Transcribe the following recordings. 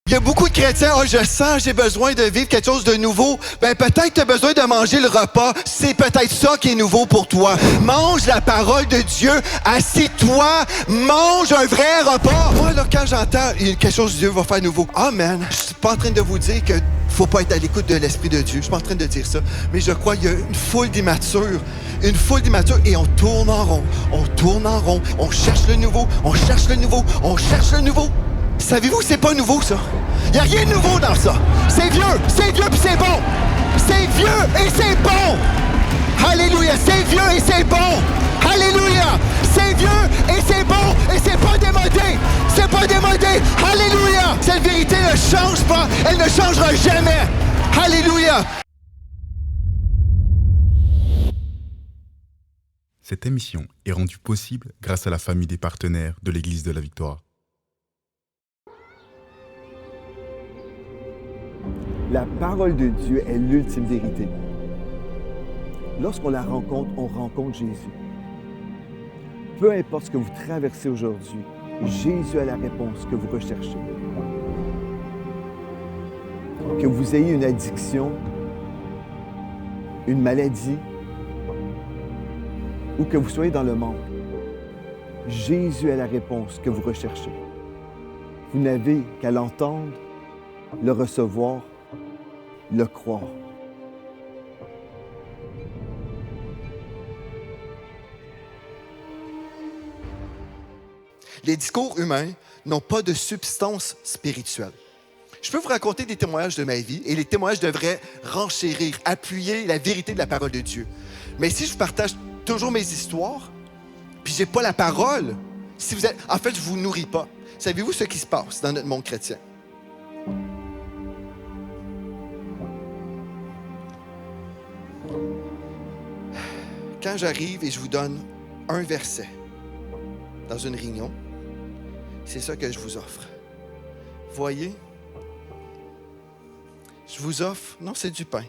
Il y a beaucoup de chrétiens, je sens, j'ai besoin de vivre quelque chose de nouveau. Ben peut-être tu as besoin de manger le repas. C'est peut-être ça qui est nouveau pour toi. Mange la parole de Dieu. Assis-toi. Mange un vrai repas. Moi, là, quand j'entends quelque chose que Dieu va faire nouveau, amen. Je suis pas en train de vous dire que faut pas être à l'écoute de l'Esprit de Dieu. Je suis pas en train de dire ça. Mais je crois qu'il y a une foule d'immatures. Une foule d'immatures. Et on tourne en rond. On tourne en rond. On cherche le nouveau. On cherche le nouveau. On cherche le nouveau. Savez-vous, c'est pas nouveau, ça. Il n'y a rien de nouveau dans ça. C'est vieux puis c'est bon. C'est vieux et c'est bon. Alléluia, c'est vieux et c'est bon. Alléluia, c'est vieux et c'est bon et c'est pas démodé. C'est pas démodé. Alléluia. Cette vérité ne change pas. Elle ne changera jamais. Alléluia. Cette émission est rendue possible grâce à la famille des partenaires de l'Église de la Victoire. La parole de Dieu est l'ultime vérité. Lorsqu'on la rencontre, on rencontre Jésus. Peu importe ce que vous traversez aujourd'hui, Jésus a la réponse que vous recherchez. Que vous ayez une addiction, une maladie, ou que vous soyez dans le monde, Jésus a la réponse que vous recherchez. Vous n'avez qu'à l'entendre, le recevoir, le croire. Les discours humains n'ont pas de substance spirituelle. Je peux vous raconter des témoignages de ma vie et les témoignages devraient renchérir, appuyer la vérité de la parole de Dieu. Mais si je partage toujours mes histoires, puis j'ai pas la parole, si vous êtes, en fait, je vous nourris pas. Savez-vous ce qui se passe dans notre monde chrétien? Quand j'arrive et je vous donne un verset dans une réunion, c'est ça que je vous offre. Voyez, je vous offre, non, c'est du pain.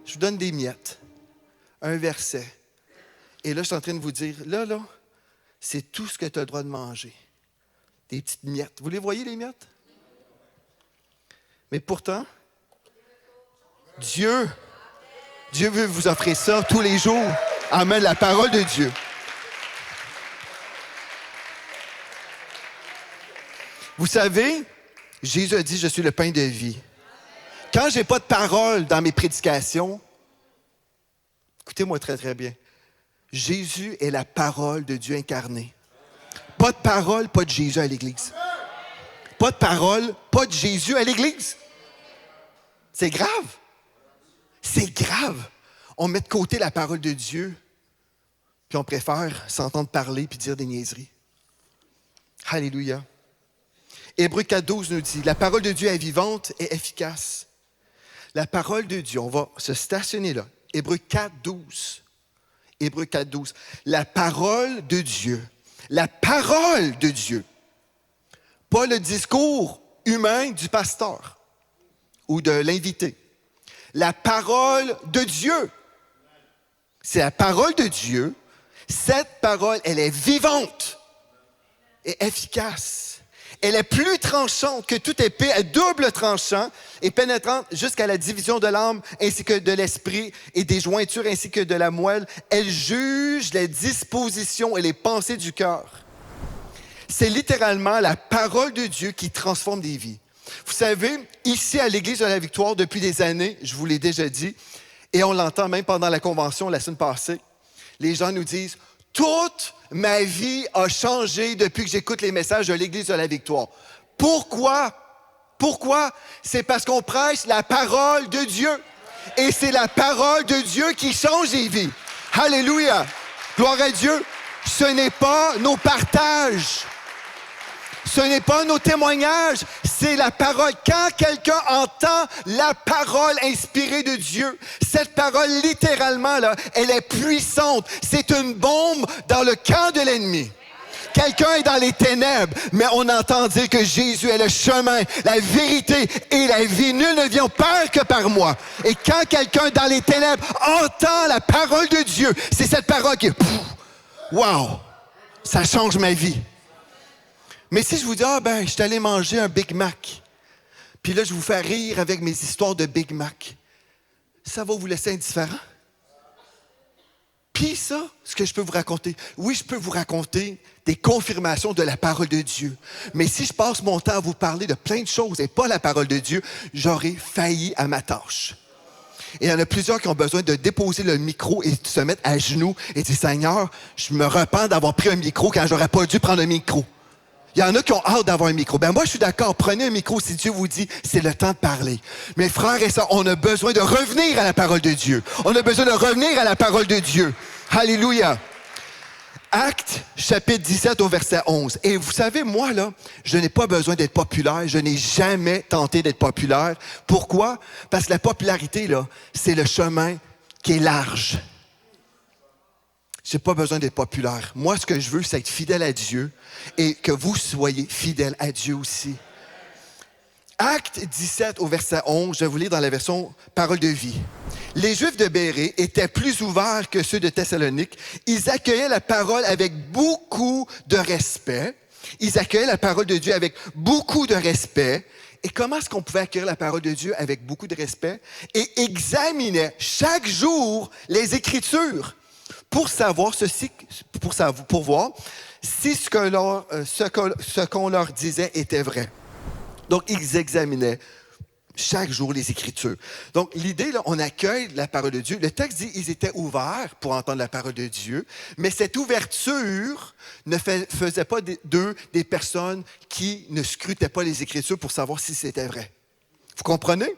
Je vous donne des miettes, un verset. Et là, je suis en train de vous dire, là, c'est tout ce que tu as le droit de manger. Des petites miettes. Vous les voyez, les miettes? Mais pourtant, Dieu veut vous offrir ça tous les jours. Amen, la parole de Dieu. Vous savez, Jésus a dit, je suis le pain de vie. Quand je n'ai pas de parole dans mes prédications, écoutez-moi très, très bien. Jésus est la parole de Dieu incarnée. Pas de parole, pas de Jésus à l'Église. Pas de parole, pas de Jésus à l'Église. C'est grave. C'est grave. On met de côté la parole de Dieu, puis on préfère s'entendre parler puis dire des niaiseries. Alléluia. Hébreux 4.12 nous dit, la parole de Dieu est vivante et efficace. La parole de Dieu, on va se stationner là. Hébreux 4.12. Hébreux 4.12. La parole de Dieu. La parole de Dieu. Pas le discours humain du pasteur ou de l'invité. La parole de Dieu. C'est la parole de Dieu. Cette parole, elle est vivante et efficace. Elle est plus tranchante que toute épée, à double tranchant et pénétrante jusqu'à la division de l'âme ainsi que de l'esprit et des jointures ainsi que de la moelle. Elle juge les dispositions et les pensées du cœur. C'est littéralement la parole de Dieu qui transforme des vies. Vous savez, ici à l'Église de la Victoire, depuis des années, je vous l'ai déjà dit, et on l'entend même pendant la convention la semaine passée, les gens nous disent « Toute ma vie a changé depuis que j'écoute les messages de l'Église de la Victoire. » Pourquoi? Pourquoi? C'est parce qu'on prêche la parole de Dieu. Et c'est la parole de Dieu qui change les vies. Alléluia! Gloire à Dieu! Ce n'est pas nos partages. Ce n'est pas nos témoignages, c'est la parole. Quand quelqu'un entend la parole inspirée de Dieu, cette parole, littéralement, là, elle est puissante. C'est une bombe dans le camp de l'ennemi. Quelqu'un est dans les ténèbres, mais on entend dire que Jésus est le chemin, la vérité et la vie. Nul ne vient au Père que par moi. Et quand quelqu'un dans les ténèbres entend la parole de Dieu, c'est cette parole qui est... Wow! Ça change ma vie. Mais si je vous dis, je suis allé manger un Big Mac Puis là, je vous fais rire avec mes histoires de Big Mac. Ça va vous laisser indifférent? Puis ça, ce que je peux vous raconter, oui, je peux vous raconter des confirmations de la parole de Dieu. Mais si je passe mon temps à vous parler de plein de choses et pas la parole de Dieu, j'aurais failli à ma tâche. Et il y en a plusieurs qui ont besoin de déposer le micro et de se mettre à genoux et dire, Seigneur, je me repens d'avoir pris un micro quand j'aurais pas dû prendre un micro. Il y en a qui ont hâte d'avoir un micro. Ben moi, je suis d'accord. Prenez un micro si Dieu vous dit, c'est le temps de parler. Mes frères et sœurs, on a besoin de revenir à la parole de Dieu. On a besoin de revenir à la parole de Dieu. Alléluia. Actes, chapitre 17 au verset 11. Et vous savez, moi, là, je n'ai pas besoin d'être populaire. Je n'ai jamais tenté d'être populaire. Pourquoi? Parce que la popularité, là, c'est le chemin qui est large. J'ai pas besoin d'être populaire. Moi, ce que je veux, c'est être fidèle à Dieu et que vous soyez fidèles à Dieu aussi. Acte 17 au verset 11, je vais vous lire dans la version Parole de vie. Les Juifs de Bérée étaient plus ouverts que ceux de Thessalonique. Ils accueillaient la parole avec beaucoup de respect. Ils accueillaient la parole de Dieu avec beaucoup de respect. Et comment est-ce qu'on pouvait accueillir la parole de Dieu avec beaucoup de respect? Et examinaient chaque jour les Écritures pour savoir ceci, pour voir si ce qu'on leur disait était vrai. Donc, ils examinaient chaque jour les Écritures. Donc, l'idée, là, on accueille la parole de Dieu. Le texte dit qu'ils étaient ouverts pour entendre la parole de Dieu, mais cette ouverture ne faisait pas d'eux des personnes qui ne scrutaient pas les Écritures pour savoir si c'était vrai. Vous comprenez?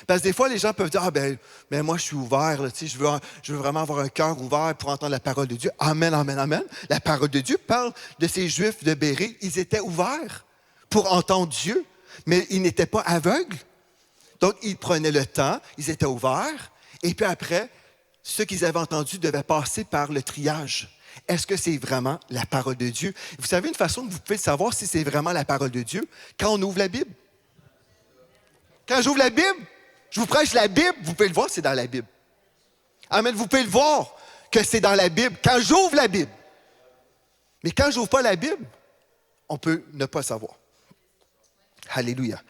Parce que des fois, les gens peuvent dire, ah ben moi, je suis ouvert, là, je veux vraiment avoir un cœur ouvert pour entendre la parole de Dieu. Amen, amen, amen. La parole de Dieu parle de ces Juifs de Bérée. Ils étaient ouverts pour entendre Dieu, mais ils n'étaient pas aveugles. Donc, ils prenaient le temps, ils étaient ouverts, et puis après, ce qu'ils avaient entendu devait passer par le triage. Est-ce que c'est vraiment la parole de Dieu? Vous savez une façon que vous pouvez savoir si c'est vraiment la parole de Dieu? Quand on ouvre la Bible. Quand j'ouvre la Bible, je vous prêche la Bible, vous pouvez le voir, c'est dans la Bible. Amen, vous pouvez le voir que c'est dans la Bible. Quand j'ouvre la Bible. Mais quand je n'ouvre pas la Bible, on peut ne pas savoir. Alléluia.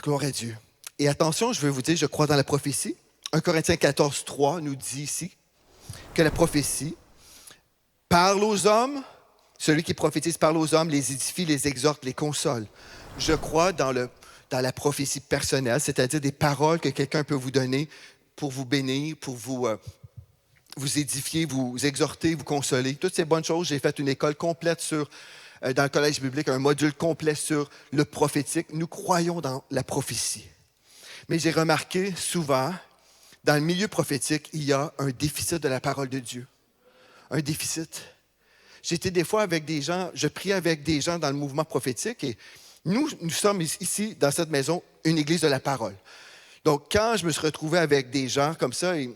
Gloire à Dieu. Et attention, je veux vous dire, je crois dans la prophétie. 1 Corinthiens 14, 3 nous dit ici que la prophétie parle aux hommes. Celui qui prophétise parle aux hommes, les édifie, les exhorte, les console. Je crois dans la prophétie personnelle, c'est-à-dire des paroles que quelqu'un peut vous donner pour vous bénir, pour vous édifier, vous exhorter, vous consoler. Toutes ces bonnes choses. J'ai fait une école complète dans le collège biblique, un module complet sur le prophétique. Nous croyons dans la prophétie. Mais j'ai remarqué souvent, dans le milieu prophétique, il y a un déficit de la parole de Dieu. Un déficit. J'étais des fois avec des gens, je priais avec des gens dans le mouvement prophétique et nous sommes ici, dans cette maison, une église de la parole. Donc, quand je me suis retrouvé avec des gens comme ça, et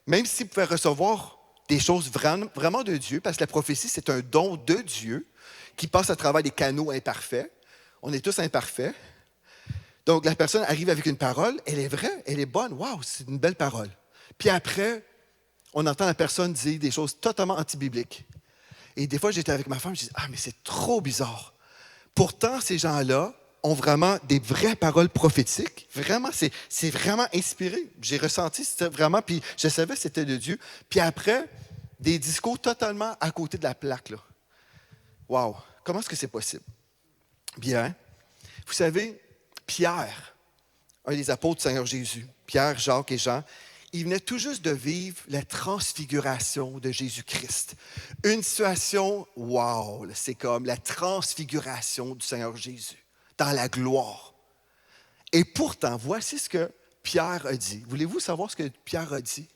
même s'ils pouvaient recevoir des choses vraiment de Dieu, parce que la prophétie, c'est un don de Dieu qui passe à travers des canaux imparfaits. On est tous imparfaits. Donc, la personne arrive avec une parole, elle est vraie, elle est bonne. Waouh, c'est une belle parole. Puis après, on entend la personne dire des choses totalement anti-bibliques. Et des fois, j'étais avec ma femme, je dis, ah, mais c'est trop bizarre. Pourtant, ces gens-là ont vraiment des vraies paroles prophétiques. Vraiment, c'est vraiment inspiré. J'ai ressenti, c'était vraiment, puis je savais que c'était de Dieu. Puis après, des discours totalement à côté de la plaque, là. Wow! Comment est-ce que c'est possible? Bien, vous savez, Pierre, un des apôtres du Seigneur Jésus, Pierre, Jacques et Jean, ils venaient tout juste de vivre la transfiguration de Jésus-Christ. Une situation, wow! C'est comme la transfiguration du Seigneur Jésus, dans la gloire. Et pourtant, voici ce que Pierre a dit. Voulez-vous savoir ce que Pierre a dit?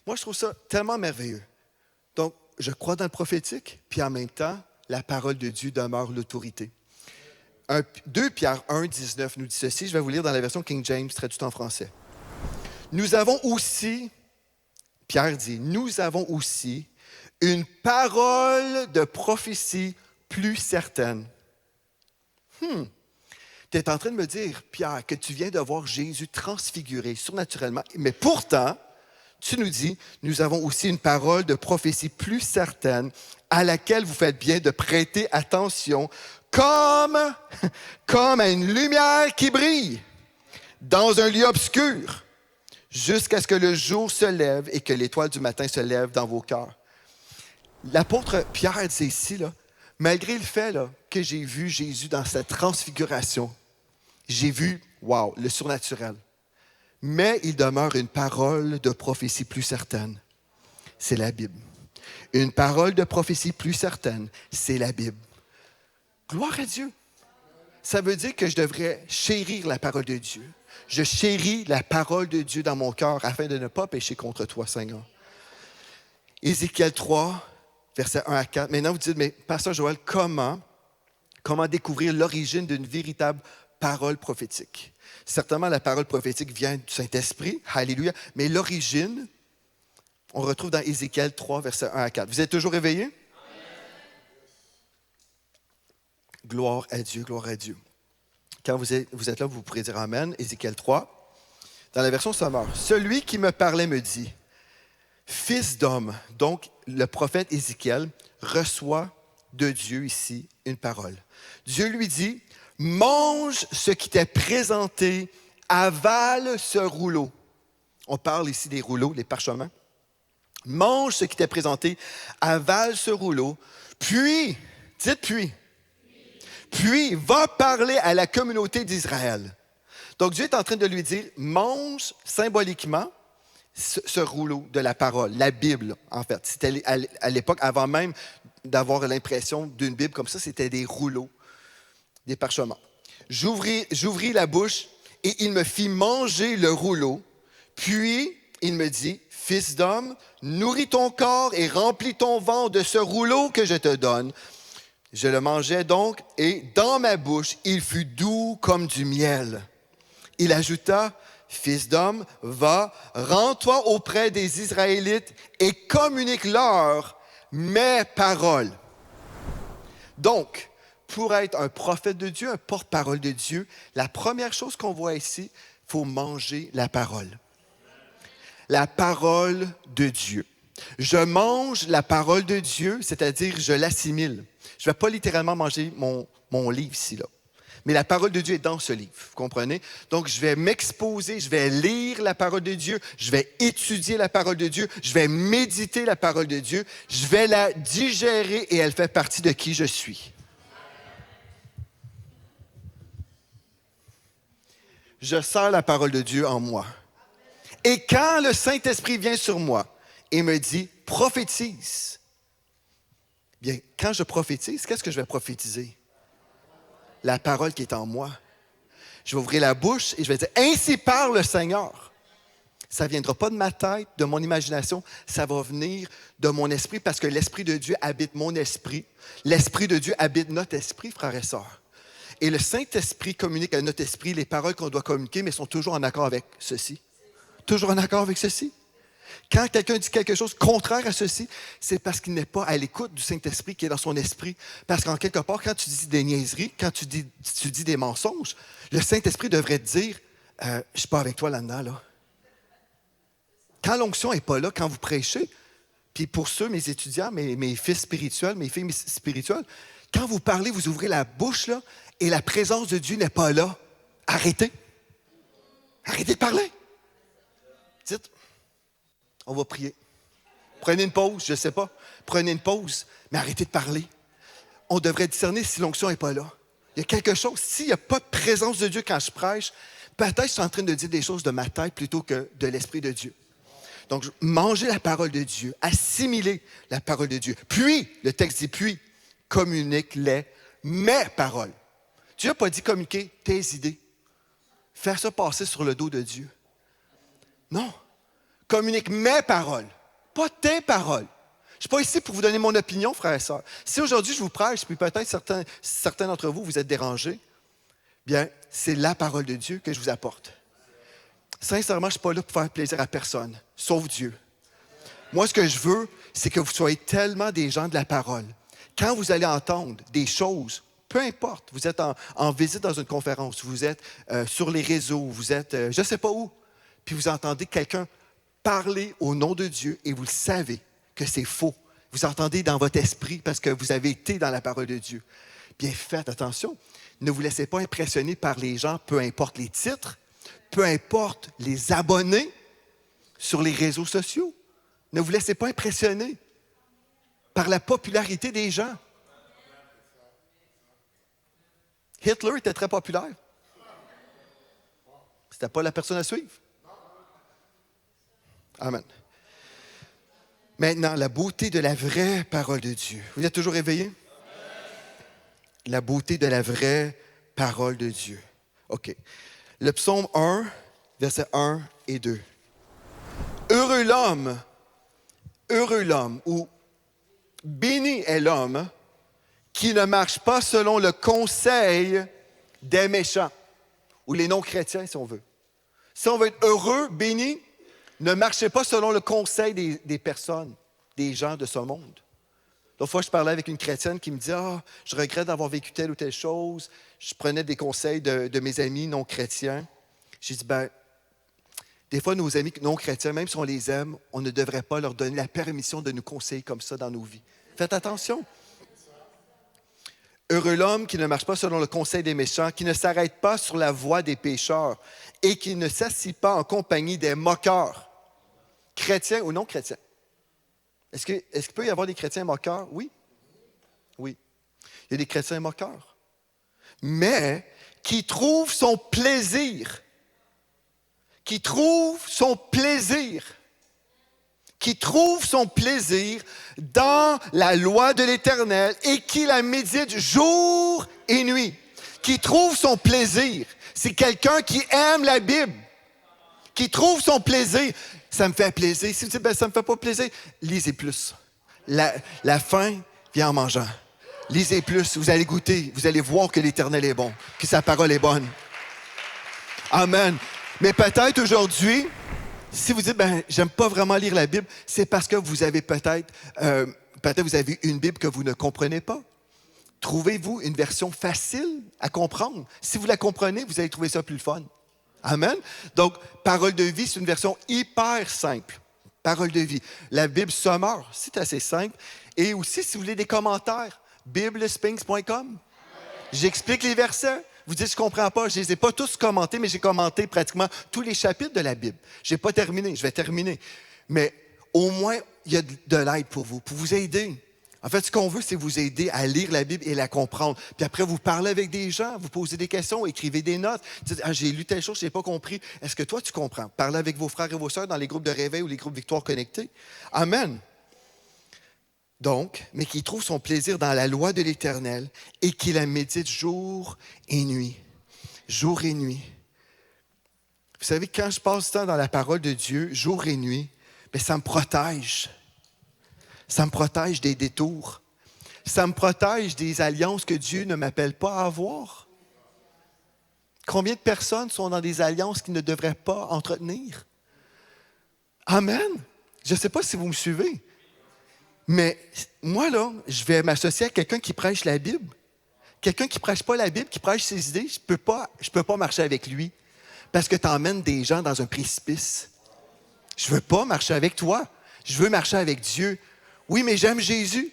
Moi, je trouve ça tellement merveilleux. Donc, je crois dans le prophétique, puis en même temps, la parole de Dieu demeure l'autorité. 2 Pierre 1, 19 nous dit ceci, je vais vous lire dans la version King James, traduite en français. Nous avons aussi, Pierre dit, nous avons aussi une parole de prophétie plus certaine. Tu es en train de me dire, Pierre, que tu viens de voir Jésus transfiguré surnaturellement, mais pourtant, tu nous dis, nous avons aussi une parole de prophétie plus certaine à laquelle vous faites bien de prêter attention comme à une lumière qui brille dans un lieu obscur jusqu'à ce que le jour se lève et que l'étoile du matin se lève dans vos cœurs. L'apôtre Pierre dit ici, là, malgré le fait là, que j'ai vu Jésus dans sa transfiguration, j'ai vu, le surnaturel. Mais il demeure une parole de prophétie plus certaine. C'est la Bible. Une parole de prophétie plus certaine, c'est la Bible. Gloire à Dieu. Ça veut dire que je devrais chérir la parole de Dieu. Je chéris la parole de Dieu dans mon cœur afin de ne pas pécher contre toi, Seigneur. Ézéchiel 3, versets 1 à 4. Maintenant, vous dites, mais Pasteur Joël, comment découvrir l'origine d'une véritable parole prophétique? Certainement, la parole prophétique vient du Saint-Esprit, alléluia, mais l'origine, on retrouve dans Ézéchiel 3, versets 1 à 4. Vous êtes toujours réveillés? Amen. Gloire à Dieu, gloire à Dieu. Quand vous êtes là, vous pourrez dire Amen. Ézéchiel 3, dans la version Sommeur. Celui qui me parlait me dit, Fils d'homme, donc le prophète Ézéchiel reçoit de Dieu ici une parole. Dieu lui dit, mange ce qui t'est présenté, avale ce rouleau. On parle ici des rouleaux, les parchemins. Mange ce qui t'est présenté, avale ce rouleau, puis, dites puis va parler à la communauté d'Israël. Donc Dieu est en train de lui dire, mange symboliquement ce rouleau de la parole, la Bible en fait. C'était à l'époque, avant même d'avoir l'impression d'une Bible comme ça, c'était des rouleaux. Des parchemins. J'ouvris la bouche et il me fit manger le rouleau. Puis, il me dit, Fils d'homme, nourris ton corps et remplis ton ventre de ce rouleau que je te donne. Je le mangeai donc et dans ma bouche, il fut doux comme du miel. Il ajouta, Fils d'homme, va, rends-toi auprès des Israélites et communique-leur mes paroles. Donc, pour être un prophète de Dieu, un porte-parole de Dieu, la première chose qu'on voit ici, il faut manger la parole. La parole de Dieu. Je mange la parole de Dieu, c'est-à-dire je l'assimile. Je ne vais pas littéralement manger mon livre ici, là. Mais la parole de Dieu est dans ce livre, vous comprenez? Donc, je vais m'exposer, je vais lire la parole de Dieu, je vais étudier la parole de Dieu, je vais méditer la parole de Dieu, je vais la digérer et elle fait partie de qui je suis. Je sers la parole de Dieu en moi. Et quand le Saint-Esprit vient sur moi et me dit « prophétise », bien, quand je prophétise, qu'est-ce que je vais prophétiser? La parole qui est en moi. Je vais ouvrir la bouche et je vais dire « Ainsi parle le Seigneur ». Ça ne viendra pas de ma tête, de mon imagination, ça va venir de mon esprit parce que l'Esprit de Dieu habite mon esprit. L'Esprit de Dieu habite notre esprit, frères et sœurs. Et le Saint-Esprit communique à notre esprit les paroles qu'on doit communiquer, mais sont toujours en accord avec ceci. Toujours en accord avec ceci. Quand quelqu'un dit quelque chose contraire à ceci, c'est parce qu'il n'est pas à l'écoute du Saint-Esprit qui est dans son esprit. Parce qu'en quelque part, quand tu dis des niaiseries, quand tu dis des mensonges, le Saint-Esprit devrait te dire « Je ne suis pas avec toi là-dedans, là. » Quand l'onction n'est pas là, quand vous prêchez, puis pour ceux, mes étudiants, mes fils spirituels, mes filles spirituelles, quand vous parlez, vous ouvrez la bouche, là, et la présence de Dieu n'est pas là. Arrêtez. Arrêtez de parler. Dites, on va prier. Prenez une pause, je ne sais pas. Prenez une pause, mais arrêtez de parler. On devrait discerner si l'onction n'est pas là. Il y a quelque chose. S'il n'y a pas de présence de Dieu quand je prêche, peut-être je suis en train de dire des choses de ma tête plutôt que de l'Esprit de Dieu. Donc, mangez la parole de Dieu, assimilez la parole de Dieu. Puis, le texte dit, puis, communique-les mes paroles. Dieu n'a pas dit communiquer tes idées. Faire ça passer sur le dos de Dieu. Non. Communique mes paroles, pas tes paroles. Je ne suis pas ici pour vous donner mon opinion, frères et sœurs. Si aujourd'hui je vous prêche, puis peut-être certains d'entre vous, vous êtes dérangés, bien, c'est la parole de Dieu que je vous apporte. Sincèrement, je ne suis pas là pour faire plaisir à personne, sauf Dieu. Moi, ce que je veux, c'est que vous soyez tellement des gens de la parole. Quand vous allez entendre des choses, peu importe, vous êtes en visite dans une conférence, vous êtes sur les réseaux, vous êtes je ne sais pas où, puis vous entendez quelqu'un parlez au nom de Dieu et vous le savez que c'est faux. Vous entendez dans votre esprit parce que vous avez été dans la parole de Dieu. Bien, faites attention. Ne vous laissez pas impressionner par les gens, peu importe les titres, peu importe les abonnés sur les réseaux sociaux. Ne vous laissez pas impressionner par la popularité des gens. Hitler était très populaire. C'était pas la personne à suivre. Amen. Maintenant, la beauté de la vraie parole de Dieu. Vous êtes toujours éveillés? La beauté de la vraie parole de Dieu. OK. Le psaume 1, versets 1 et 2. Heureux l'homme, ou béni est l'homme qui ne marche pas selon le conseil des méchants, ou les non-chrétiens, si on veut. Si on veut être heureux, béni, ne marchez pas selon le conseil des personnes, des gens de ce monde. L'autre fois, je parlais avec une chrétienne qui me dit « Ah, je regrette d'avoir vécu telle ou telle chose. » Je prenais des conseils de mes amis non-chrétiens. J'ai dit « Ben, des fois, nos amis non-chrétiens, même si on les aime, on ne devrait pas leur donner la permission de nous conseiller comme ça dans nos vies. Faites attention. Heureux l'homme qui ne marche pas selon le conseil des méchants, qui ne s'arrête pas sur la voie des pécheurs et qui ne s'assied pas en compagnie des moqueurs, chrétiens ou non chrétiens. Est-ce qu'il peut y avoir des chrétiens moqueurs? Oui. Oui. Il y a des chrétiens moqueurs. Mais qui trouvent son plaisir. Qui trouve son plaisir dans la loi de l'Éternel et qui la médite jour et nuit. Qui trouve son plaisir. C'est quelqu'un qui aime la Bible. Qui trouve son plaisir. Ça me fait plaisir. Si vous dites, ben, ça ne me fait pas plaisir, lisez plus. La faim vient en mangeant. Lisez plus, vous allez goûter, vous allez voir que l'Éternel est bon, que sa parole est bonne. Amen. Mais peut-être aujourd'hui, si vous dites, ben, j'aime pas vraiment lire la Bible, c'est parce que vous avez peut-être vous avez une Bible que vous ne comprenez pas. Trouvez-vous une version facile à comprendre. Si vous la comprenez, vous allez trouver ça plus fun. Amen. Donc, Parole de vie, c'est une version hyper simple. Parole de vie. La Bible Sommaire, c'est assez simple. Et aussi, si vous voulez des commentaires, biblespinks.com. J'explique les versets. Vous dites, je ne comprends pas. Je ne les ai pas tous commentés, mais j'ai commenté pratiquement tous les chapitres de la Bible. Je n'ai pas terminé. Je vais terminer. Mais au moins, il y a de l'aide pour vous aider. En fait, ce qu'on veut, c'est vous aider à lire la Bible et la comprendre. Puis après, vous parlez avec des gens, vous posez des questions, écrivez des notes. Dites, ah, j'ai lu telle chose, je n'ai pas compris. Est-ce que toi, tu comprends? Parlez avec vos frères et vos sœurs dans les groupes de réveil ou les groupes Victoire Connectés. Amen. Donc, mais qui trouve son plaisir dans la loi de l'Éternel et qui la médite jour et nuit. Jour et nuit. Vous savez, quand je passe du temps dans la parole de Dieu, jour et nuit, bien, ça me protège. Ça me protège des détours. Ça me protège des alliances que Dieu ne m'appelle pas à avoir. Combien de personnes sont dans des alliances qu'ils ne devraient pas entretenir? Amen. Je ne sais pas si vous me suivez. Mais moi, là, je vais m'associer à quelqu'un qui prêche la Bible. Quelqu'un qui ne prêche pas la Bible, qui prêche ses idées, je peux pas marcher avec lui. Parce que tu emmènes des gens dans un précipice. Je ne veux pas marcher avec toi. Je veux marcher avec Dieu. Oui, mais j'aime Jésus.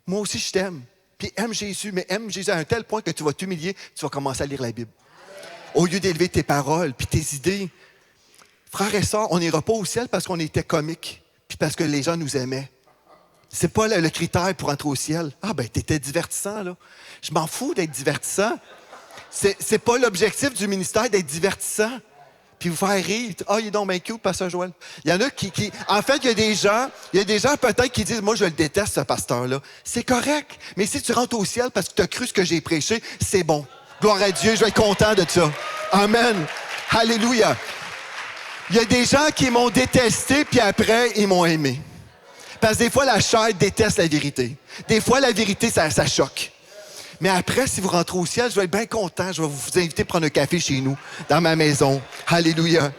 Moi aussi, je t'aime. Puis aime Jésus, mais aime Jésus à un tel point que tu vas t'humilier, tu vas commencer à lire la Bible. Au lieu d'élever tes paroles puis tes idées. Frères et sœurs, on n'ira pas au ciel parce qu'on était comiques puis parce que les gens nous aimaient. C'est pas le critère pour entrer au ciel. Ah ben, t'étais divertissant, là. Je m'en fous d'être divertissant. C'est pas l'objectif du ministère d'être divertissant. Puis vous faire rire. Ah, il est donc bien cute, pasteur Joël. Il y en a qui... En fait, il y a des gens peut-être qui disent, moi, je le déteste, ce pasteur-là. C'est correct. Mais si tu rentres au ciel parce que tu as cru ce que j'ai prêché, c'est bon. Gloire à Dieu, je vais être content de ça. Amen. Alléluia. Il y a des gens qui m'ont détesté, puis après, ils m'ont aimé. Parce que des fois, la chair déteste la vérité. Des fois, la vérité, ça choque. Mais après, si vous rentrez au ciel, je vais être bien content. Je vais vous inviter à prendre un café chez nous, dans ma maison. Alléluia.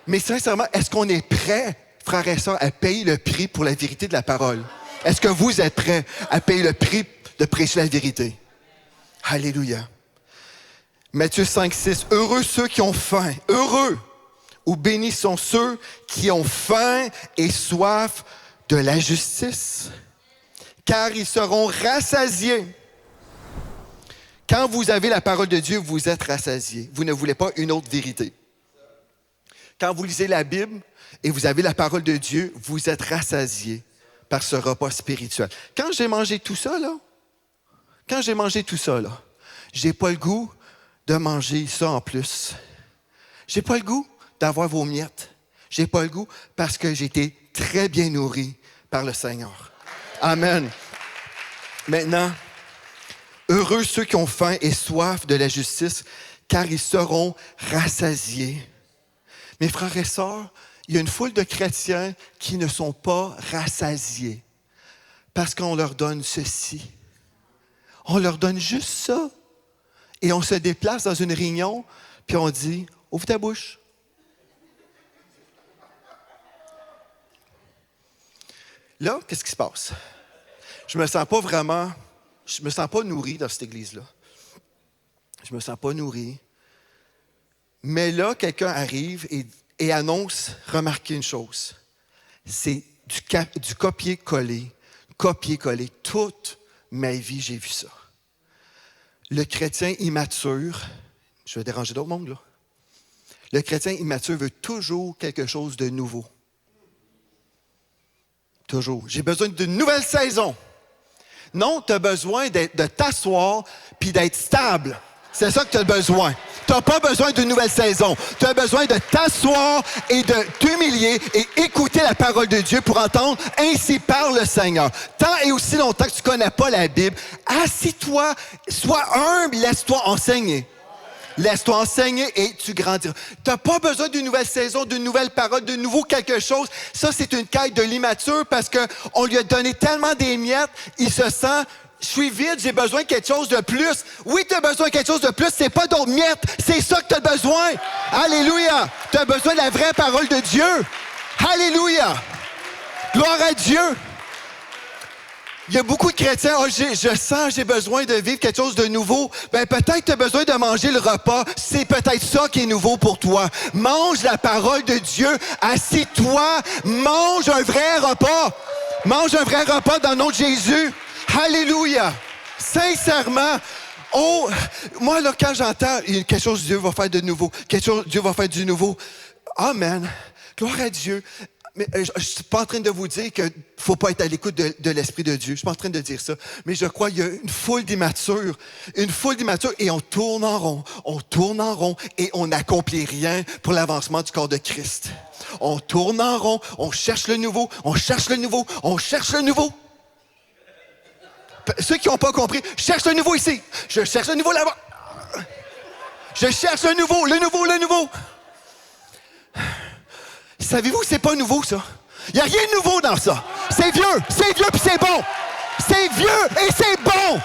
Mais sincèrement, est-ce qu'on est prêt, frères et sœurs, à payer le prix pour la vérité de la parole? Est-ce que vous êtes prêts à payer le prix de prêcher la vérité? Alléluia. Matthieu 5, 6. Heureux ceux qui ont faim. Heureux. Ou bénis sont ceux qui ont faim et soif de la justice, car ils seront rassasiés. Quand vous avez la parole de Dieu, vous êtes rassasiés. Vous ne voulez pas une autre vérité. Quand vous lisez la Bible et vous avez la parole de Dieu, vous êtes rassasiés par ce repas spirituel. Quand j'ai mangé tout ça, j'ai pas le goût de manger ça en plus. J'ai pas le goût d'avoir vos miettes. J'ai pas le goût parce que j'ai été très bien nourri par le Seigneur. Amen. Maintenant, heureux ceux qui ont faim et soif de la justice, car ils seront rassasiés. Mes frères et sœurs, il y a une foule de chrétiens qui ne sont pas rassasiés parce qu'on leur donne ceci. On leur donne juste ça. Et on se déplace dans une réunion, puis on dit « Ouvre ta bouche ». Là, qu'est-ce qui se passe? Je me sens pas nourri dans cette église-là. Je me sens pas nourri. Mais là, quelqu'un arrive et annonce, remarquez une chose, c'est du copier-coller. Copier-coller. Toute ma vie, j'ai vu ça. Le chrétien immature, je vais déranger d'autres mondes, là. Le chrétien immature veut toujours quelque chose de nouveau. Toujours. J'ai besoin d'une nouvelle saison. Non, tu as besoin de t'asseoir puis d'être stable. C'est ça que tu as besoin. Tu n'as pas besoin d'une nouvelle saison. Tu as besoin de t'asseoir et de t'humilier et écouter la parole de Dieu pour entendre « Ainsi parle le Seigneur ». Tant et aussi longtemps que tu ne connais pas la Bible, assis-toi, sois humble, laisse-toi enseigner. Laisse-toi enseigner et tu grandiras. Tu n'as pas besoin d'une nouvelle saison, d'une nouvelle parole, de nouveau quelque chose. Ça, c'est une quête de l'immature parce qu'on lui a donné tellement des miettes, il se sent... Je suis vide, j'ai besoin de quelque chose de plus. Oui, tu as besoin de quelque chose de plus, c'est pas d'autres miettes, c'est ça que tu as besoin. Alléluia! Tu as besoin de la vraie parole de Dieu. Alléluia! Gloire à Dieu! Il y a beaucoup de chrétiens, je sens, j'ai besoin de vivre quelque chose de nouveau. Ben peut-être tu as besoin de manger le repas. C'est peut-être ça qui est nouveau pour toi. Mange la parole de Dieu. Assis-toi. Mange un vrai repas. Mange un vrai repas dans le nom de Jésus. Alléluia. Sincèrement. Oh, moi, là, quand j'entends quelque chose, Dieu va faire de nouveau. Quelque chose, Dieu va faire du nouveau. Amen. Gloire à Dieu. Mais je ne suis pas en train de vous dire qu'il ne faut pas être à l'écoute de l'Esprit de Dieu. Je ne suis pas en train de dire ça. Mais je crois qu'il y a une foule d'immatures. Et on tourne en rond et on n'accomplit rien pour l'avancement du corps de Christ. On tourne en rond, on cherche le nouveau. Ceux qui n'ont pas compris, je cherche le nouveau ici. Je cherche le nouveau là-bas. Je cherche le nouveau. Savez-vous que c'est pas nouveau, ça? Il n'y a rien de nouveau dans ça. C'est vieux puis c'est bon. C'est vieux et c'est bon.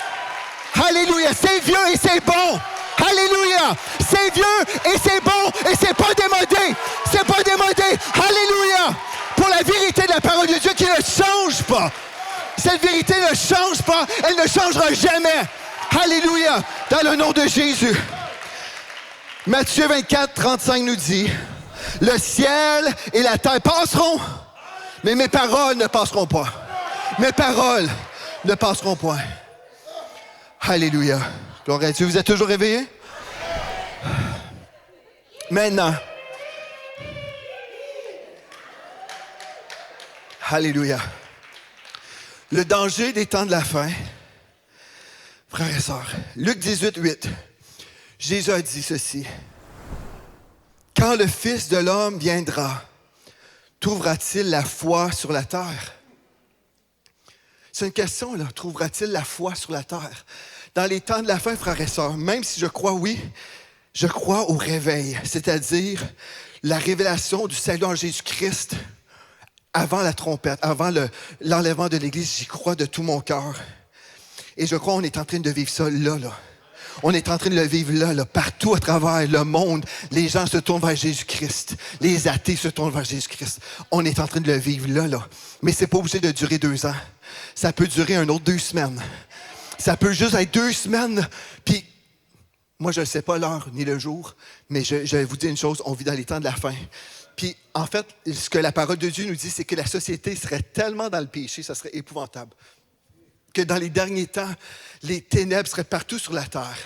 Alléluia, c'est vieux et c'est bon. Alléluia, c'est vieux et c'est bon et c'est pas démodé. Alléluia, pour la vérité de la parole de Dieu qui ne change pas. Cette vérité ne change pas, elle ne changera jamais. Alléluia, dans le nom de Jésus. Matthieu 24, 35 nous dit... Le ciel et la terre passeront, mais mes paroles ne passeront pas. Mes paroles ne passeront pas. Alléluia. Gloire à Dieu. Vous êtes toujours réveillés? Maintenant. Alléluia. Le danger des temps de la fin. Frères et sœurs. Luc 18, 8. Jésus a dit ceci. Quand le Fils de l'homme viendra, trouvera-t-il la foi sur la terre? C'est une question, là. Trouvera-t-il la foi sur la terre? Dans les temps de la fin, frères et sœurs, même si je crois, oui, je crois au réveil, c'est-à-dire la révélation du salut en Jésus-Christ avant la trompette, avant l'enlèvement de l'Église, j'y crois de tout mon cœur. Et je crois qu'on est en train de vivre ça là. On est en train de le vivre là, partout à travers le monde. Les gens se tournent vers Jésus-Christ. Les athées se tournent vers Jésus-Christ. On est en train de le vivre là. Mais c'est pas obligé de durer 2 ans. Ça peut durer un autre 2 semaines. Ça peut juste être 2 semaines. Puis, Moi, je ne sais pas l'heure ni le jour, mais je vais vous dire une chose, on vit dans les temps de la fin. Puis, en fait, ce que la parole de Dieu nous dit, c'est que la société serait tellement dans le péché, ça serait épouvantable, que dans les derniers temps, les ténèbres seraient partout sur la terre.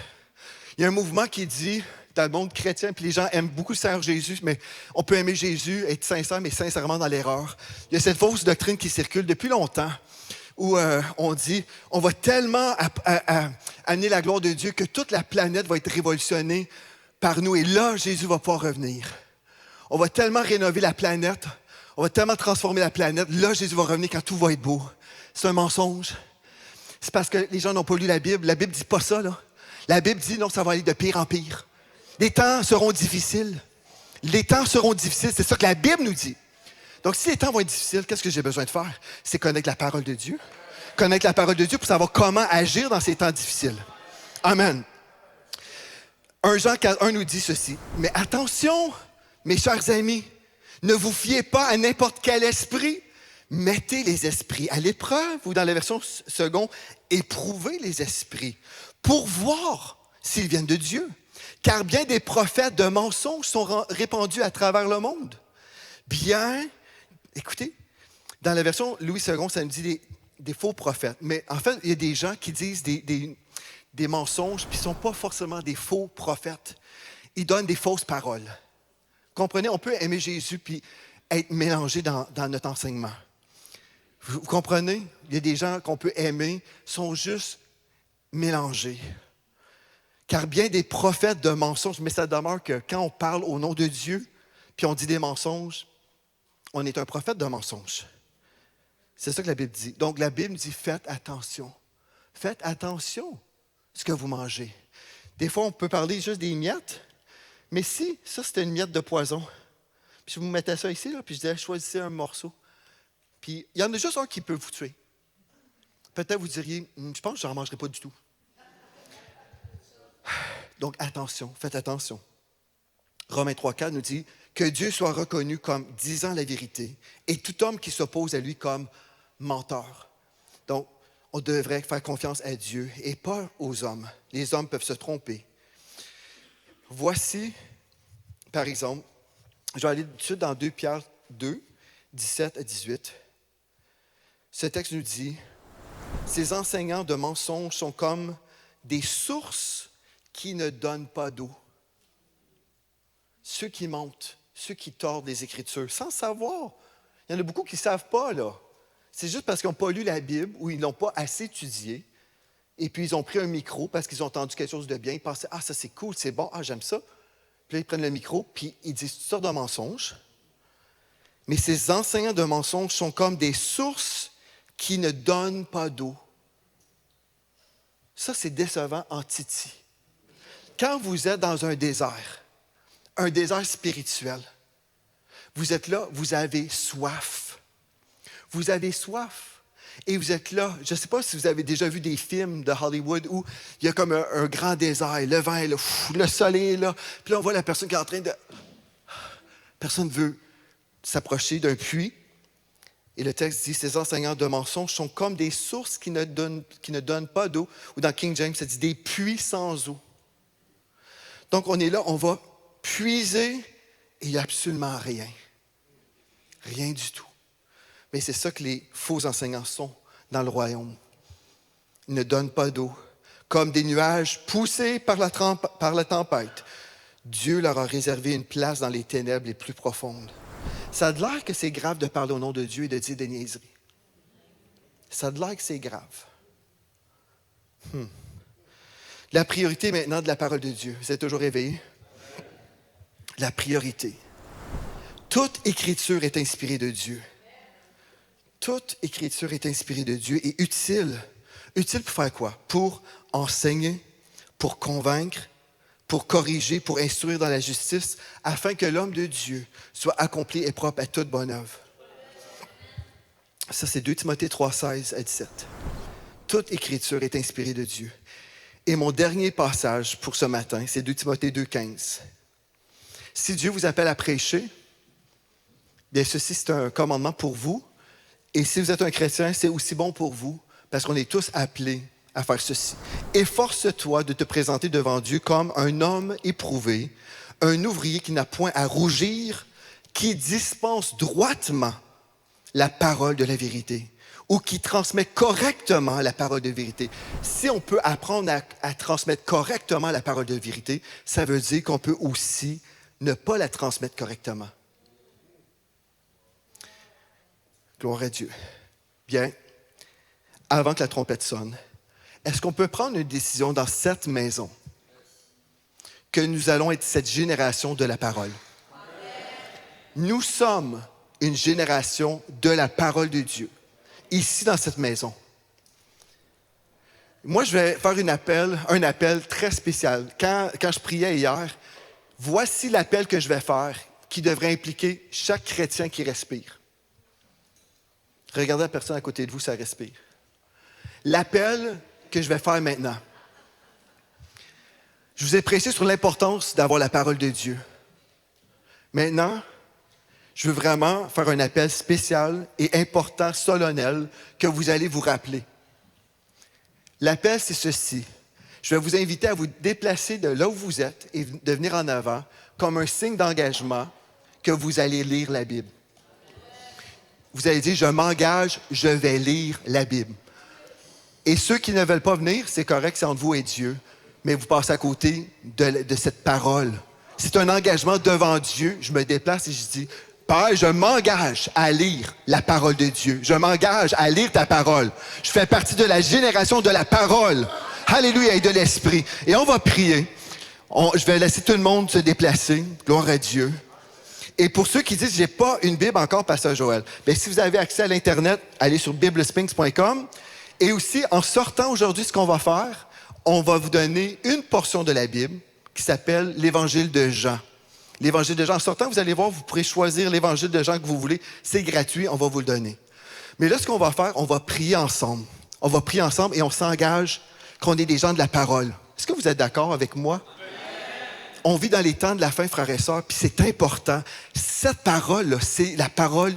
Il y a un mouvement qui dit, dans le monde chrétien, puis les gens aiment beaucoup le Seigneur Jésus, mais on peut aimer Jésus, être sincère, mais sincèrement dans l'erreur. Il y a cette fausse doctrine qui circule depuis longtemps, où on dit, on va tellement amener la gloire de Dieu que toute la planète va être révolutionnée par nous. Et là, Jésus va pouvoir revenir. On va tellement rénover la planète, on va tellement transformer la planète. Là, Jésus va revenir quand tout va être beau. C'est un mensonge. C'est parce que les gens n'ont pas lu la Bible. La Bible ne dit pas ça, là. La Bible dit, non, ça va aller de pire en pire. Les temps seront difficiles. Les temps seront difficiles. C'est ça que la Bible nous dit. Donc, si les temps vont être difficiles, qu'est-ce que j'ai besoin de faire? C'est connaître la parole de Dieu. Connaître la parole de Dieu pour savoir comment agir dans ces temps difficiles. Amen. 1 Jean 4:1 nous dit ceci. Mais attention, mes chers amis, ne vous fiez pas à n'importe quel esprit. Mettez les esprits à l'épreuve, ou dans la version seconde, éprouvez les esprits pour voir s'ils viennent de Dieu. Car bien des prophètes de mensonges sont répandus à travers le monde. Bien, écoutez, dans la version Louis II, ça nous dit des faux prophètes. Mais en fait, il y a des gens qui disent des mensonges, puis ils ne sont pas forcément des faux prophètes. Ils donnent des fausses paroles. Comprenez, on peut aimer Jésus puis être mélangé dans notre enseignement. Vous comprenez? Il y a des gens qu'on peut aimer, sont juste mélangés. Car bien des prophètes de mensonges, mais ça demeure que quand on parle au nom de Dieu, puis on dit des mensonges, on est un prophète de mensonges. C'est ça que la Bible dit. Donc la Bible dit, faites attention. Faites attention à ce que vous mangez. Des fois, on peut parler juste des miettes, mais si ça, c'était une miette de poison, puis vous mettez ça ici, là, puis je disais, choisissez un morceau. Puis il y en a juste un qui peut vous tuer. Peut-être vous diriez, je pense que je n'en mangerai pas du tout. Donc attention, faites attention. Romains 3,4 nous dit que Dieu soit reconnu comme disant la vérité et tout homme qui s'oppose à lui comme menteur. Donc, on devrait faire confiance à Dieu et pas aux hommes. Les hommes peuvent se tromper. Voici, par exemple, je vais aller tout de suite dans 2 Pierre 2, 17 à 18. Ce texte nous dit, « Ces enseignants de mensonges sont comme des sources qui ne donnent pas d'eau. » Ceux qui mentent, ceux qui tordent les Écritures, sans savoir. Il y en a beaucoup qui ne savent pas, là. C'est juste parce qu'ils n'ont pas lu la Bible ou ils ne l'ont pas assez étudiée. Et puis, ils ont pris un micro parce qu'ils ont entendu quelque chose de bien. Ils pensaient, ah, ça c'est cool, c'est bon, ah, j'aime ça. Puis là, ils prennent le micro, puis ils disent toutes sortes de mensonges. Mais ces enseignants de mensonges sont comme des sources qui ne donnent pas d'eau. Ça, c'est décevant en titi. Quand vous êtes dans un désert spirituel, vous êtes là, vous avez soif. Vous avez soif. Et vous êtes là, je ne sais pas si vous avez déjà vu des films de Hollywood où il y a comme un grand désert, le vent est là, le soleil est là, puis là, on voit la personne qui est en train de... Personne ne veut s'approcher d'un puits. Et le texte dit, ces enseignants de mensonges sont comme des sources qui ne donnent pas d'eau. Ou dans King James, ça dit des puits sans eau. Donc, on est là, on va puiser et il n'y a absolument rien. Rien du tout. Mais c'est ça que les faux enseignants sont dans le royaume. Ils ne donnent pas d'eau. Comme des nuages poussés par la tempête, Dieu leur a réservé une place dans les ténèbres les plus profondes. Ça a de l'air que c'est grave de parler au nom de Dieu et de dire des niaiseries. Ça a de l'air que c'est grave. La priorité maintenant de la parole de Dieu. Vous êtes toujours réveillés? La priorité. Toute écriture est inspirée de Dieu. Toute écriture est inspirée de Dieu et utile. Utile pour faire quoi? Pour enseigner, pour convaincre, pour corriger, pour instruire dans la justice, afin que l'homme de Dieu soit accompli et propre à toute bonne œuvre. Ça, c'est 2 Timothée 3, 16 à 17. Toute écriture est inspirée de Dieu. Et mon dernier passage pour ce matin, c'est 2 Timothée 2, 15. Si Dieu vous appelle à prêcher, bien ceci, c'est un commandement pour vous. Et si vous êtes un chrétien, c'est aussi bon pour vous, parce qu'on est tous appelés à faire ceci. Efforce-toi de te présenter devant Dieu comme un homme éprouvé, un ouvrier qui n'a point à rougir, qui dispense droitement la parole de la vérité ou qui transmet correctement la parole de vérité. Si on peut apprendre à transmettre correctement la parole de vérité, ça veut dire qu'on peut aussi ne pas la transmettre correctement. Gloire à Dieu. Bien, avant que la trompette sonne, est-ce qu'on peut prendre une décision dans cette maison que nous allons être cette génération de la parole? Nous sommes une génération de la parole de Dieu, ici dans cette maison. Moi, je vais faire un appel très spécial. Quand je priais hier, voici l'appel que je vais faire qui devrait impliquer chaque chrétien qui respire. Regardez la personne à côté de vous, ça respire. L'appel que je vais faire maintenant. Je vous ai prêché sur l'importance d'avoir la parole de Dieu. Maintenant, je veux vraiment faire un appel spécial et important, solennel, que vous allez vous rappeler. L'appel, c'est ceci. Je vais vous inviter à vous déplacer de là où vous êtes et de venir en avant comme un signe d'engagement que vous allez lire la Bible. Vous allez dire, je m'engage, je vais lire la Bible. Et ceux qui ne veulent pas venir, c'est correct, c'est entre vous et Dieu, mais vous passez à côté de cette parole. C'est un engagement devant Dieu. Je me déplace et je dis, Père, je m'engage à lire la parole de Dieu. Je m'engage à lire ta parole. Je fais partie de la génération de la parole. Alléluia, et de l'Esprit. Et on va prier. Je vais laisser tout le monde se déplacer. Gloire à Dieu. Et pour ceux qui disent, j'ai pas une Bible encore, Pasteur Joël, bien, si vous avez accès à l'Internet, allez sur biblespinks.com. Et aussi, en sortant aujourd'hui, ce qu'on va faire, on va vous donner une portion de la Bible qui s'appelle l'Évangile de Jean. L'Évangile de Jean. En sortant, vous allez voir, vous pourrez choisir l'Évangile de Jean que vous voulez. C'est gratuit, on va vous le donner. Mais là, ce qu'on va faire, on va prier ensemble. On va prier ensemble et on s'engage qu'on est des gens de la parole. Est-ce que vous êtes d'accord avec moi? On vit dans les temps de la fin, frères et sœurs, puis c'est important. Cette parole-là, c'est la parole,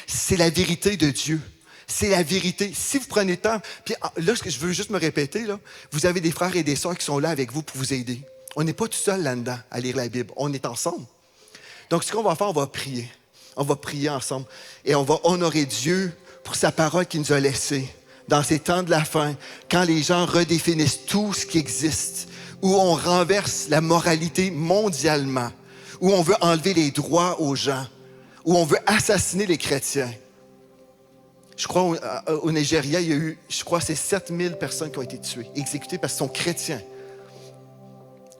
c'est la vérité de Dieu. C'est la vérité. Si vous prenez le temps, puis là, je veux juste me répéter, là, vous avez des frères et des sœurs qui sont là avec vous pour vous aider. On n'est pas tout seul là-dedans à lire la Bible. On est ensemble. Donc, ce qu'on va faire, on va prier. On va prier ensemble. Et on va honorer Dieu pour sa parole qu'il nous a laissée. Dans ces temps de la fin, quand les gens redéfinissent tout ce qui existe, où on renverse la moralité mondialement, où on veut enlever les droits aux gens, où on veut assassiner les chrétiens. Je crois au Nigeria, il y a eu, c'est 7000 personnes qui ont été tuées, exécutées parce qu'ils sont chrétiens.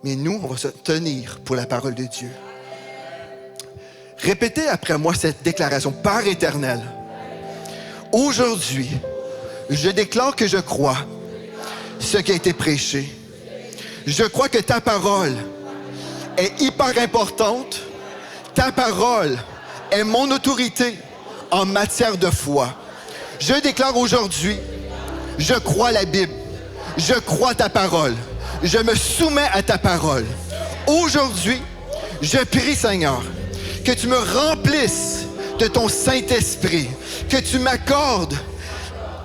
Mais nous, on va se tenir pour la parole de Dieu. Répétez après moi cette déclaration. Père éternel, aujourd'hui, je déclare que je crois ce qui a été prêché. Je crois que ta parole est hyper importante. Ta parole est mon autorité en matière de foi. Je déclare aujourd'hui, je crois la Bible. Je crois ta parole. Je me soumets à ta parole. Aujourd'hui, je prie, Seigneur, que tu me remplisses de ton Saint-Esprit, que tu m'accordes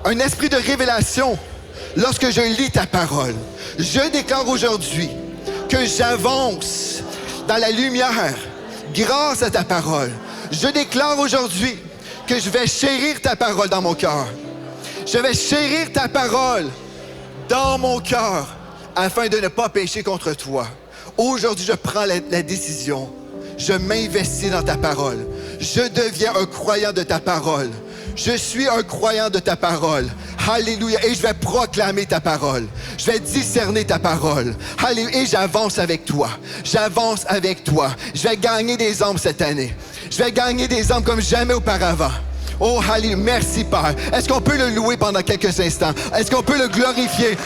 un esprit de révélation lorsque je lis ta parole. Je déclare aujourd'hui que j'avance dans la lumière grâce à ta parole. Je déclare aujourd'hui que je vais chérir ta parole dans mon cœur. Je vais chérir ta parole dans mon cœur afin de ne pas pécher contre toi. Aujourd'hui, je prends la décision. Je m'investis dans ta parole. Je deviens un croyant de ta parole. Je suis un croyant de ta parole. Alléluia. Et je vais proclamer ta parole. Je vais discerner ta parole. Alléluia. Et j'avance avec toi. J'avance avec toi. Je vais gagner des âmes cette année. Je vais gagner des âmes comme jamais auparavant. Oh, alléluia. Merci, Père. Est-ce qu'on peut le louer pendant quelques instants? Est-ce qu'on peut le glorifier?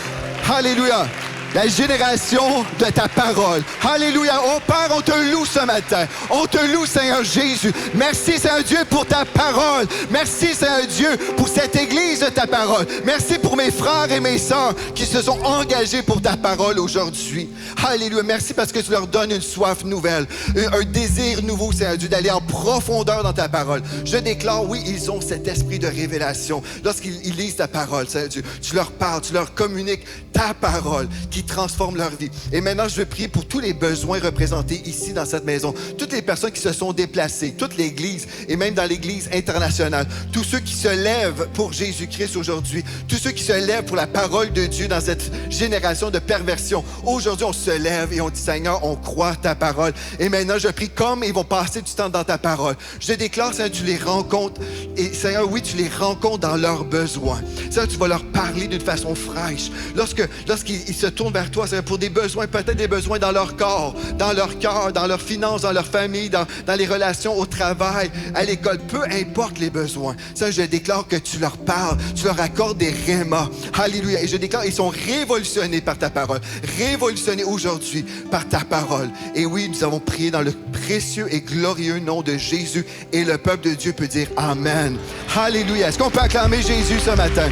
Alléluia. la génération de ta parole. Alléluia. Oh Père, on te loue ce matin. On te loue, Seigneur Jésus. Merci, Seigneur Dieu, pour ta parole. Merci, Seigneur Dieu, pour cette église de ta parole. Merci pour mes frères et mes sœurs qui se sont engagés pour ta parole aujourd'hui. Alléluia. Merci parce que tu leur donnes une soif nouvelle, un désir nouveau, Seigneur Dieu, d'aller en profondeur dans ta parole. Je déclare, oui, ils ont cet esprit de révélation. Lorsqu'ils lisent ta parole, Seigneur Dieu, tu leur parles, tu leur communiques ta parole qui transforme leur vie. Et maintenant, je veux prier pour tous les besoins représentés ici dans cette maison, toutes les personnes qui se sont déplacées, toute l'Église et même dans l'Église internationale, tous ceux qui se lèvent pour Jésus-Christ aujourd'hui, tous ceux qui se lèvent pour la parole de Dieu dans cette génération de perversion. Aujourd'hui, on se lève et on dit, Seigneur, on croit ta parole. Et maintenant, je prie comme ils vont passer du temps dans ta parole. Je déclare, Seigneur, tu les rencontres. Et Seigneur, oui, tu les rencontres dans leurs besoins. Seigneur, tu vas leur parler d'une façon fraîche. Lorsqu'ils se tournent vers toi, Seigneur, pour des besoins, peut-être des besoins dans leur corps, dans leur cœur, dans leurs finances, dans leur famille, dans les relations au travail, à l'école, peu importe les besoins. Seigneur, je déclare que tu leur parles, tu leur accordes des rémas. Alléluia. Et je déclare, ils sont révolutionnés par ta parole, révolutionnés aujourd'hui par ta parole. Et oui, nous avons prié dans le précieux et glorieux nom de Jésus et le peuple de Dieu peut dire Amen. Alléluia. Est-ce qu'on peut acclamer Jésus ce matin?